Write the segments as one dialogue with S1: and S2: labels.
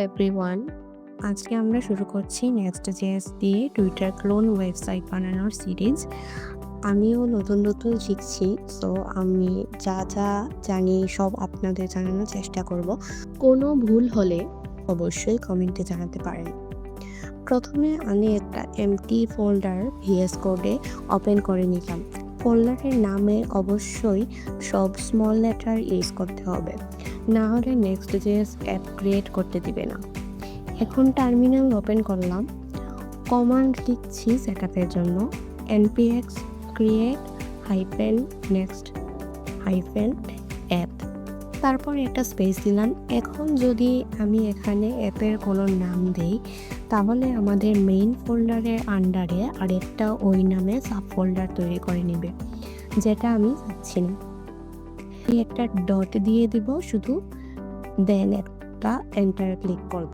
S1: Everyone, আজকে আমরা শুরু করছি নেক্সট.js দিয়ে টুইটার ক্লোন ওয়েবসাইট বানানোর সিরিজ। আমিও নতুন নতুন শিখছি, সো আমি যা যা জানি সব আপনাদের জানানোর চেষ্টা করব। কোনো ভুল হলে অবশ্যই কমেন্টে জানাতে পারেন। প্রথমে আমি একটা এমটি ফোল্ডার VS কোডে ওপেন করে নিলাম। ফোল্ডারের নামে অবশ্যই সব স্মল লেটার ইউজ করতে হবে, না হলে নেক্সট.js অ্যাপ ক্রিয়েট করতে দিবে না। এখন টার্মিনাল ওপেন করলাম, কমান্ড লিখছি সেটআপের জন্য npx create -next -app, তারপর একটা স্পেস দিলাম। এখন যদি আমি এখানে অ্যাপের কোনো নাম দেই, তাহলে আমাদের মেইন ফোল্ডারের আন্ডারে আরেকটা ওই নামে সাব ফোল্ডার তৈরি করে নেবে, যেটা আমি চাচ্ছি না। একটা ডট দিয়ে দিব শুধু, দেন একটা এন্টার ক্লিক করব।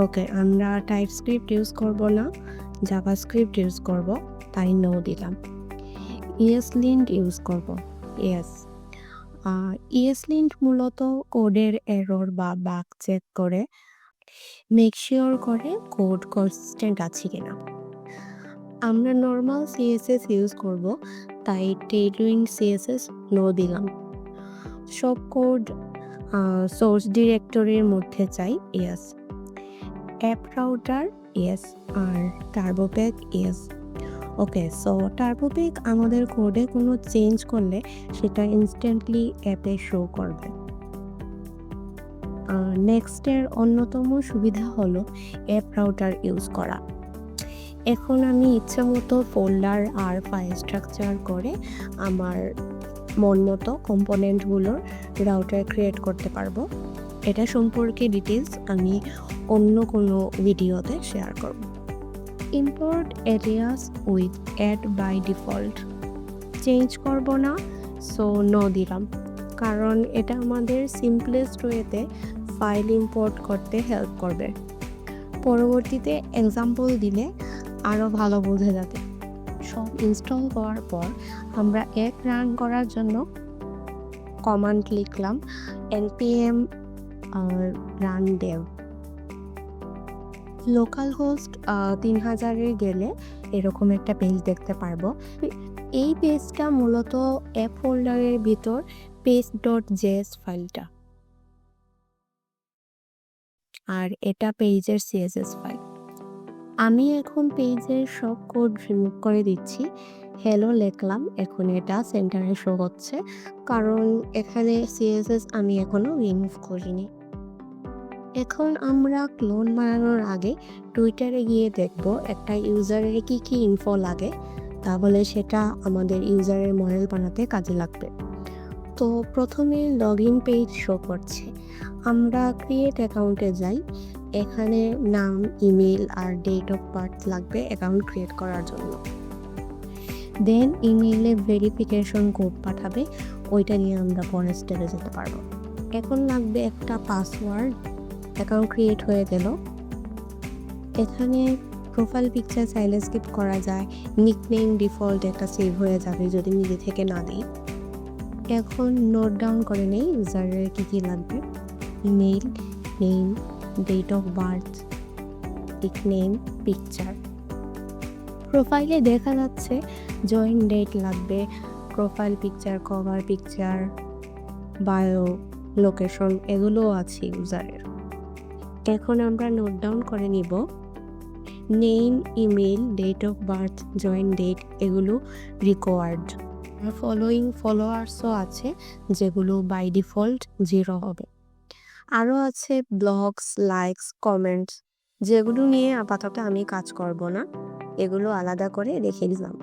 S1: ওকে, আমরা টাইপস্ক্রিপ্ট ইউজ করব না, জাভাস্ক্রিপ্ট ইউজ করব, তাই নো দিলাম। ESLint ইউজ করব, ইয়েস। ESLint মূলত কোডের এরর বা বাগ চেক করে, মেক শিওর করে কোড কনসিস্টেন্ট আছে কিনা। আমরা নর্মাল CSS ইউজ করব, তাই টেইলউইন্ড CSS নো দিলাম। সব কোড সোর্স ডিরেক্টরির মধ্যে চাই, ইয়েস। App router, yes. আর Turbopack, yes. Okay, so Turbopack আমাদের কোডে কোনো চেঞ্জ করলে সেটা ইনস্ট্যান্টলি অ্যাপে শো করবে। নেক্সটের অন্যতম সুবিধা হলো অ্যাপ রাউটার ইউজ করা। এখন আমি ইচ্ছা মতো ফোল্ডার আর ফাইল স্ট্রাকচার করে আমার মন মতো কম্পোনেন্টগুলোর রাউটার ক্রিয়েট করতে পারবো। এটা সম্পর্কে ডিটেলস আমি অন্য কোনো ভিডিওতে শেয়ার করব। Import aliases with add by default change করব না, সো নো দিলাম, কারণ এটা আমাদের সিম্পলেস্ট ওয়েতে ফাইল ইম্পোর্ট করতে হেল্প করবে। পরবর্তীতে এক্সাম্পল দিলে আরও ভালো বোঝা যাবে। সব ইনস্টল করার পর আমরা অ্যাপ রান করার জন্য কমান্ড লিখলাম npm run dev। Local host 3000-এ গেলে এরকম একটা পেজ দেখতে পারবো। এই পেজটা মূলত অ্যাপ ফোল্ডারের ভিতর page.js ফাইলটা, আর এটা পেজের CSS ফাইল। আমি এখন পেজের সব কোড রিমুভ করে দিচ্ছি। হ্যালো লিখলাম, এখন এটা সেন্টারে শো হচ্ছে, কারণ এখানে CSS আমি এখনো রিমুভ করিনি। এখন আমরা ক্লোন বানানোর আগে টুইটারে গিয়ে দেখব একটা ইউজারের কি কি ইনফো লাগে, তাহলে সেটা আমাদের ইউজারের মডেল বানাতে কাজে লাগবে। তো প্রথমে লগ ইন পেজ শো করছে। আমরা ক্রিয়েট অ্যাকাউন্টে যাই। এখানে নাম, ইমেল আর ডেট অফ বার্থ লাগবে অ্যাকাউন্ট ক্রিয়েট করার জন্য। দেন ইমেইলে ভেরিফিকেশন কোড পাঠাবে, ওইটা নিয়ে আমরা পরের স্টেপে যেতে পারবো। এখন লাগবে একটা পাসওয়ার্ড। অ্যাকাউন্ট ক্রিয়েট হয়ে গেল। এখানে প্রোফাইল পিকচার চাইলে স্কিপ করা যায়, নিকনেম ডিফল্ট একটা সেভ হয়ে যাবে যদি নিজে থেকে না দিই। এখন নোট ডাউন করে নেই ইউজারের কী কী লাগবে। Email, name, date of birth, nickname, picture. প্রোফাইলে দেখা যাচ্ছে জয়েন ডেট লাগবে, profile picture, cover picture, bio, location, এগুলোও আছে ইউজারের। এখন আমরা নোট ডাউন করে নিব name, email, date of birth, join date, এগুলো রিকোয়ার্ড। ফলোয়িং ফলোয়ার্সও আছে, যেগুলো বাই ডিফল্ট 0 হবে। আরও আছে ব্লগস, লাইকস, কমেন্টস, যেগুলো নিয়ে আপাতত আমি কাজ করব না, এগুলো আলাদা করে রেখে দিলাম।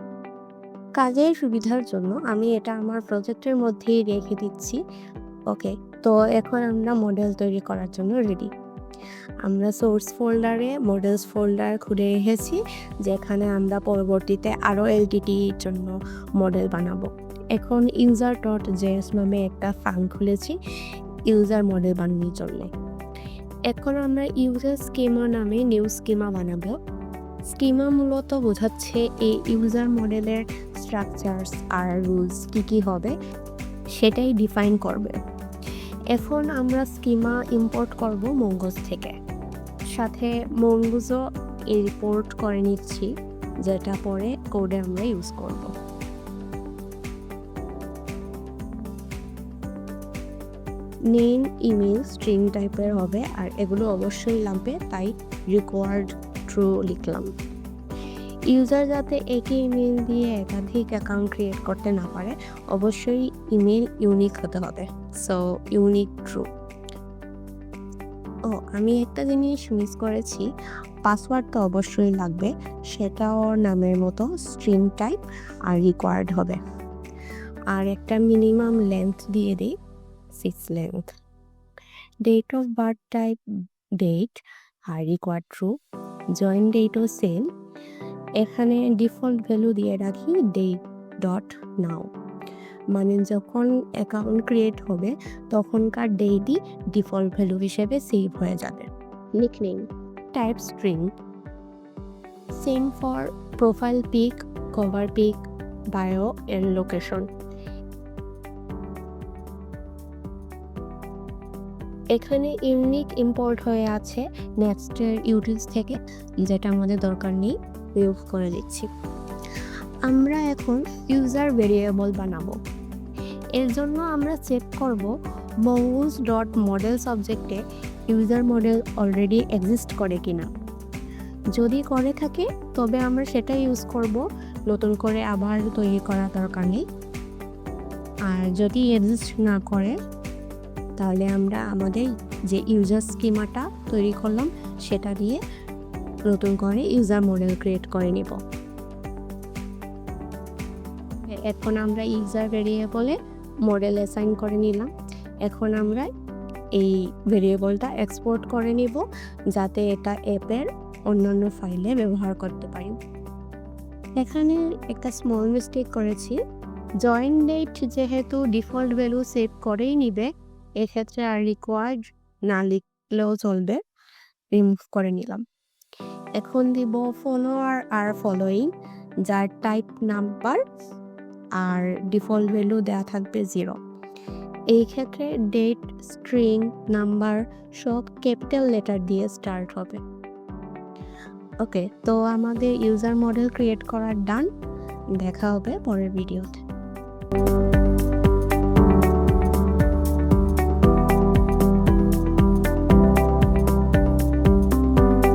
S1: কাজের সুবিধার জন্য আমি এটা আমার প্রজেক্টের মধ্যেই রেখে দিচ্ছি। ওকে, তো এখন আমরা মডেল তৈরি করার জন্য রেডি। আমরা সোর্স ফোল্ডারে মডেলস ফোল্ডার খুলে রেখেছি, যেখানে আমরা পরবর্তীতে আরও LTT-র জন্য মডেল বানাবো। এখন user.js নামে একটা ফাইল খুলেছি ইউজার মডেল বানানোর জন্য। এখন আমরা ইউজার স্কিমা নামে নিউ স্কিমা বানাবো। স্কিমা মূলত বোঝাচ্ছে এই ইউজার মডেলের স্ট্রাকচারস আর রুলস কী কী হবে সেটাই ডিফাইন করবে। এখন আমরা স্কিমা ইম্পোর্ট করব মঙ্গোজ থেকে, সাথে মঙ্গোজও ইম্পোর্ট করে নিচ্ছি, যেটা পরে কোডে আমরা ইউজ করব। নেম ইমেল স্ট্রিং টাইপের হবে, আর এগুলো অবশ্যই লাগবে, তাই রিকোয়ার্ড ট্রু লিখলাম। ইউজার যাতে একই ইমেল দিয়ে একাধিক অ্যাকাউন্ট ক্রিয়েট করতে না পারে, অবশ্যই ইমেল ইউনিক হতে হবে, সো ইউনিক ট্রু। আমি একটা জিনিস মিস করেছি, পাসওয়ার্ড তো অবশ্যই লাগবে, সেটাও নামের মতো স্ট্রিং টাইপ আর রিকোয়ার্ড হবে। আর একটা মিনিমাম লেন্থ দিয়ে দিই, 6 length. Date of birth type date আর রিকোয়ার্ড ট্রু। জয়েন ডেটও সেম, এখানে ডিফল্ট ভ্যালু দিয়ে রাখি date.now, মানে যখন অ্যাকাউন্ট ক্রিয়েট হবে তখনকার ডেটই ডিফল্ট ভ্যালু হিসেবে সেভ হয়ে যাবে। Nickname type string, same for profile pic, cover pic, bio and location. এখানে ইউনিক ইম্পোর্ট হয়ে আছে নেক্সটের ইউটিলস থেকে, যেটা আমাদের দরকার নেই, ইউজ করে দিচ্ছি। আমরা এখন ইউজার ভেরিয়েবল বানাবো। এর জন্য আমরা চেক করব mongoose.model সাবজেক্টে ইউজার মডেল অলরেডি এক্সিস্ট করে কিনা। যদি করে থাকে তবে আমরা সেটা ইউজ করব, নতুন করে আবার তৈরি করা দরকার নেই। আর যদি এক্সিস্ট না করে তাহলে আমরা আমাদের যে ইউজার স্কিমাটা তৈরি করলাম সেটা দিয়ে নতুন করে ইউজার মডেল ক্রিয়েট করে নিব। এখন আমরা ইউজার ভেরিয়েবলে মডেল অ্যাসাইন করে নিলাম। এখন আমরা এই ভেরিয়েবলটা এক্সপোর্ট করে নিব, যাতে এটা অ্যাপের অন্যান্য ফাইলে ব্যবহার করতে পারি। এখানে একটা স্মল মিস্টেক করেছি, জয়েন ডেট যেহেতু ডিফল্ট ভ্যালু সেভ করেই নিবে, এক্ষেত্রে আর রিকোয়ার্ড না লিখলেও চলবে, রিমুভ করে নিলাম। এখন দিব ফলোয়ার আর ফলোয়িং, যার টাইপ নাম্বার আর ডিফল্ট ভ্যালু দেওয়া থাকবে 0। এই ক্ষেত্রে ডেট, স্ট্রিং, নাম্বার সব ক্যাপিটাল লেটার দিয়ে স্টার্ট হবে। ওকে, তো আমাদের ইউজার মডেল ক্রিয়েট করার ডান। দেখা হবে পরের ভিডিওতে।